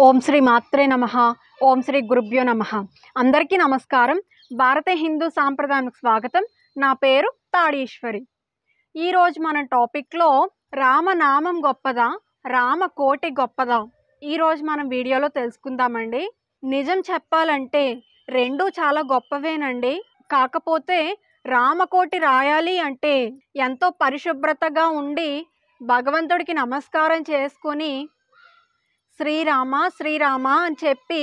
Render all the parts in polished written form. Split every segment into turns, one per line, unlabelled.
ఓం శ్రీ మాత్రే నమః. ఓం శ్రీ గురుభ్యో నమః. అందరికీ నమస్కారం. భారత హిందూ సాంప్రదాయానికి స్వాగతం. నా పేరు తాడీశ్వరి. ఈరోజు మన టాపిక్లో రామనామం గొప్పదా, రామకోటి గొప్పదా, ఈరోజు మనం వీడియోలో తెలుసుకుందామండి. నిజం చెప్పాలంటే రెండూ చాలా గొప్పవేనండి. కాకపోతే రామకోటి రాయాలి అంటే ఎంతో పరిశుభ్రతగా ఉండి భగవంతుడికి నమస్కారం చేసుకొని శ్రీరామ శ్రీరామ అని చెప్పి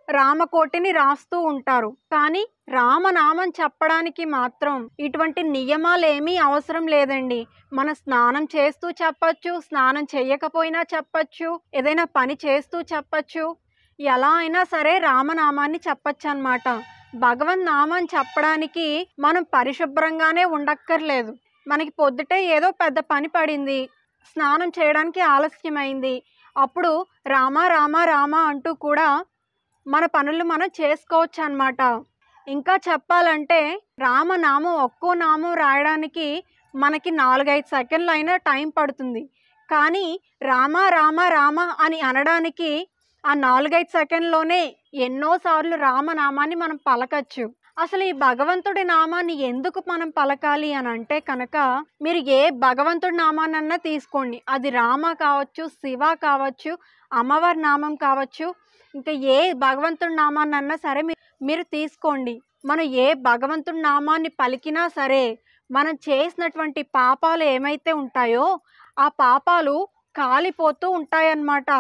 రామకోటిని రాస్తూ ఉంటారు. కానీ రామనామం చెప్పడానికి మాత్రం ఇటువంటి నియమాలేమీ అవసరం లేదండి. మన స్నానం చేస్తూ చెప్పచ్చు, స్నానం చేయకపోయినా చెప్పచ్చు, ఏదైనా పని చేస్తూ చెప్పచ్చు, ఎలా అయినా సరే రామనామాన్ని చెప్పచ్చు అన్నమాట. భగవన్ నామం చెప్పడానికి మనం పరిశుభ్రంగానే ఉండక్కర్లేదు. మనకి పొద్దుటే ఏదో పెద్ద పని పడింది, స్నానం చేయడానికి ఆలస్యమైంది, అప్పుడు రామ రామ రామ అంటూ కూడా మన పనులు మనం చేసుకోవచ్చు అన్నమాట. ఇంకా చెప్పాలంటే రామనామం ఒక్కో నామం రాయడానికి మనకి 4-5 సెకండ్లు అయినా టైం పడుతుంది. కానీ రామ రామ రామ అని అనడానికి ఆ 4-5 సెకండ్లోనే ఎన్నోసార్లు రామనామాన్ని మనం పలకచ్చు. అసలు ఈ భగవంతుడి నామాన్ని ఎందుకు మనం పలకాలి అని అంటే కనుక, మీరు ఏ భగవంతుడి నామాన్నన్నా తీసుకోండి, అది రామ కావచ్చు, శివ కావచ్చు, అమ్మవారి నామం కావచ్చు, ఇంకా ఏ భగవంతుడి నామాన్నన్నా సరే మీరు తీసుకోండి. మనం ఏ భగవంతుడి నామాన్ని పలికినా సరే మనం చేసినటువంటి పాపాలు ఏమైతే ఉంటాయో ఆ పాపాలు కాలిపోతూ ఉంటాయన్నమాట.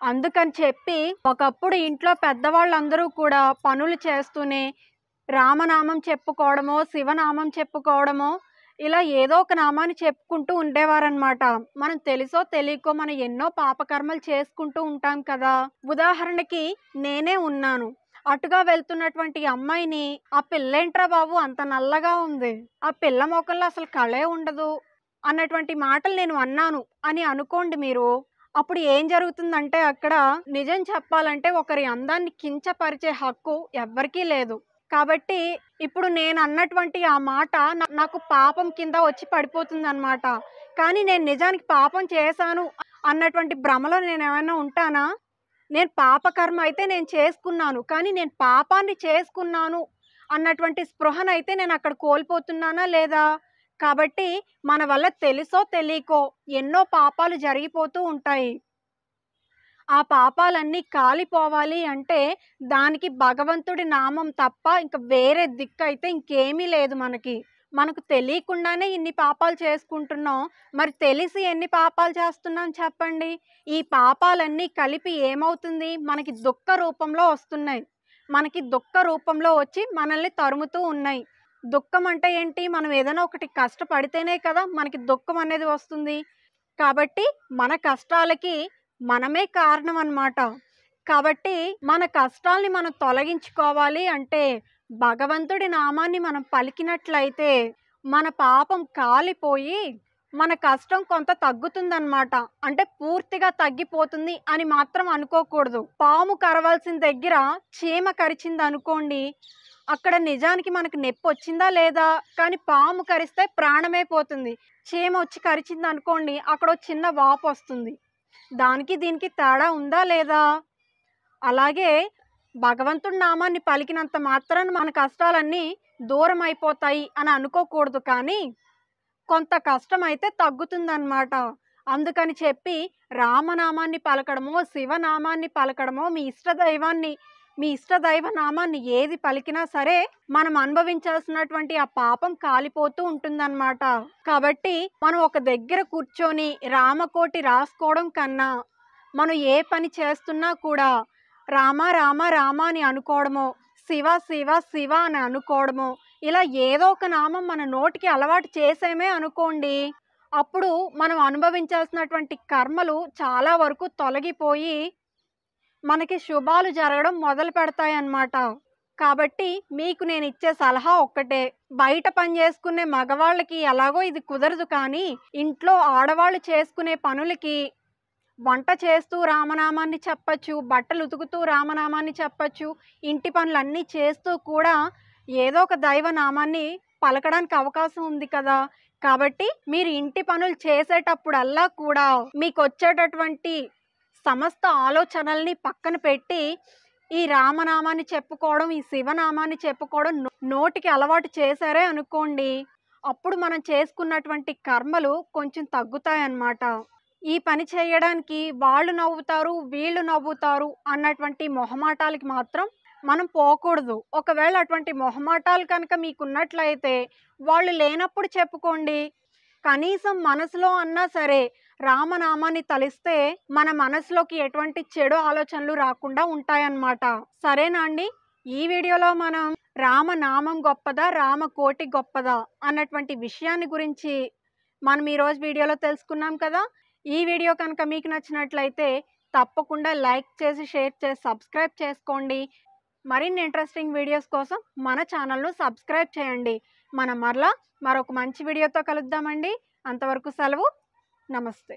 అందుకని చెప్పి ఒకప్పుడు ఇంట్లో పెద్దవాళ్ళందరూ కూడా పనులు చేస్తూనే రామనామం చెప్పుకోవడమో, శివనామం చెప్పుకోవడమో, ఇలా ఏదో ఒక నామాన్ని చెప్పుకుంటూ ఉండేవారనమాట. మనం తెలుసో తెలియకో మనం ఎన్నో పాపకర్మలు చేసుకుంటూ ఉంటాం కదా. ఉదాహరణకి నేనే ఉన్నాను. అటుగా వెళ్తున్నటువంటి అమ్మాయిని, ఆ పిల్లేంట్రా బాబు అంత నల్లగా ఉంది, ఆ పిల్ల మొఖంలో అసలు కళే ఉండదు అన్నటువంటి మాటలు నేను అన్నాను అని అనుకోండి మీరు. అప్పుడు ఏం జరుగుతుందంటే అక్కడ నిజం చెప్పాలంటే ఒకరి అందాన్ని కించపరిచే హక్కు ఎవ్వరికీ లేదు. కాబట్టి ఇప్పుడు నేను అన్నటువంటి ఆ మాట నాకు పాపం కింద వచ్చి పడిపోతుందన్నమాట. కానీ నేను నిజానికి పాపం చేశాను అన్నటువంటి భ్రమలో నేను ఏమైనా ఉంటానా? నేను పాపకర్మ అయితే నేను చేసుకున్నాను, కానీ నేను పాపాన్ని చేసుకున్నాను అన్నటువంటి స్పృహనైతే నేను అక్కడ కోల్పోతున్నానా లేదా? కాబట్టి మన వల్ల తెలుసో తెలియకో ఎన్నో పాపాలు జరిగిపోతూ ఉంటాయి. ఆ పాపాలన్నీ కాలిపోవాలి అంటే దానికి భగవంతుడి నామం తప్ప ఇంకా వేరే దిక్కైతే ఇంకేమీ లేదు మనకి. మనకు తెలియకుండానే ఇన్ని పాపాలు చేసుకుంటున్నాం. మరి తెలిసి ఎన్ని పాపాలు చేస్తున్నాం చెప్పండి? ఈ పాపాలన్నీ కలిపి ఏమవుతుంది? మనకి దుఃఖ రూపంలో వస్తున్నాయి. మనకి దుఃఖ రూపంలో వచ్చి మనల్ని తరుముతూ ఉన్నాయి. దుఃఖం అంటే ఏంటి? మనం ఏదైనా ఒకటి కష్టపడితేనే కదా మనకి దుఃఖం అనేది వస్తుంది. కాబట్టి మన కష్టాలకి మనమే కారణం అన్నమాట. కాబట్టి మన కష్టాల్ని మనం తొలగించుకోవాలి అంటే భగవంతుడి నామాన్ని మనం పలికినట్లయితే మన పాపం కాలిపోయి మన కష్టం కొంత తగ్గుతుందన్నమాట. అంటే పూర్తిగా తగ్గిపోతుంది అని మాత్రం అనుకోకూడదు. పాము కరవాల్సిన దగ్గర చీమ కరిచింది అనుకోండి, అక్కడ నిజానికి మనకు నొప్పి వచ్చిందా లేదా? కానీ పాము కరిస్తే ప్రాణమే పోతుంది. చీమ వచ్చి కరిచింది అనుకోండి, అక్కడ చిన్న వాపు వస్తుంది. దానికి దీనికి తేడా ఉందా లేదా? అలాగే భగవంతుడి నామాన్ని పలికినంత మాత్రాన మన కష్టాలన్నీ దూరం అయిపోతాయి అని అనుకోకూడదు. కానీ కొంత కష్టం అయితే తగ్గుతుందన్నమాట. అందుకని చెప్పి రామనామాన్ని పలకడమో, శివనామాన్ని పలకడమో, మీ ఇష్టదైవ నామాన్ని ఏది పలికినా సరే మనం అనుభవించాల్సినటువంటి ఆ పాపం కాలిపోతూ ఉంటుందన్నమాట. కాబట్టి మనం ఒక దగ్గర కూర్చొని రామకోటి రాసుకోవడం కన్నా మనం ఏ పని చేస్తున్నా కూడా రామ రామ రామ అని అనుకోవడమో, శివ శివ శివ అని అనుకోవడమో, ఇలా ఏదో ఒక నామం మన నోటికి అలవాటు చేసేమే అనుకోండి, అప్పుడు మనం అనుభవించాల్సినటువంటి కర్మలు చాలా వరకు తొలగిపోయి మనకి శుభాలు జరగడం మొదలు పెడతాయన్నమాట. కాబట్టి మీకు నేను ఇచ్చే సలహా ఒక్కటే, బయట పని చేసుకునే మగవాళ్ళకి ఎలాగో ఇది కుదరదు, కానీ ఇంట్లో ఆడవాళ్ళు చేసుకునే పనులకి వంట చేస్తూ రామనామాన్ని చెప్పచ్చు, బట్టలు ఉతుకుతూ రామనామాన్ని చెప్పచ్చు, ఇంటి పనులన్నీ చేస్తూ కూడా ఏదో ఒక దైవనామాన్ని పలకడానికి అవకాశం ఉంది కదా. కాబట్టి మీరు ఇంటి పనులు చేసేటప్పుడల్లా కూడా మీకు వచ్చేటటువంటి సమస్త ఆలోచనల్ని పక్కన పెట్టి ఈ రామనామాన్ని చెప్పుకోవడం, ఈ శివనామాన్ని చెప్పుకోవడం నోటికి అలవాటు చేశారే అనుకోండి, అప్పుడు మనం చేసుకున్నటువంటి కర్మలు కొంచెం తగ్గుతాయన్నమాట. ఈ పని చేయడానికి వాళ్ళు నవ్వుతారు, వీళ్ళు నవ్వుతారు అన్నటువంటి మొహమాటాలకి మాత్రం మనం పోకూడదు. ఒకవేళ అటువంటి మొహమాటాలు కనుక మీకున్నట్లయితే వాళ్ళు లేనప్పుడు చెప్పుకోండి. కనీసం మనసులో అన్నా సరే రామనామాన్ని తలిస్తే మన మనసులోకి ఎటువంటి చెడు ఆలోచనలు రాకుండా ఉంటాయన్నమాట. సరేనా అండి? ఈ వీడియోలో మనం రామనామం గొప్పదా, రామకోటి గొప్పదా అన్నటువంటి విషయాన్ని గురించి మనం ఈరోజు వీడియోలో తెలుసుకున్నాం కదా. ఈ వీడియో కనుక మీకు నచ్చినట్లయితే తప్పకుండా లైక్ చేసి, షేర్ చేసి, సబ్స్క్రైబ్ చేసుకోండి. మరిన్ని ఇంట్రెస్టింగ్ వీడియోస్ కోసం మన ఛానల్ను సబ్స్క్రైబ్ చేయండి. మనం మరొక మంచి వీడియోతో కలుద్దామండి. అంతవరకు సెలవు. నమస్తే.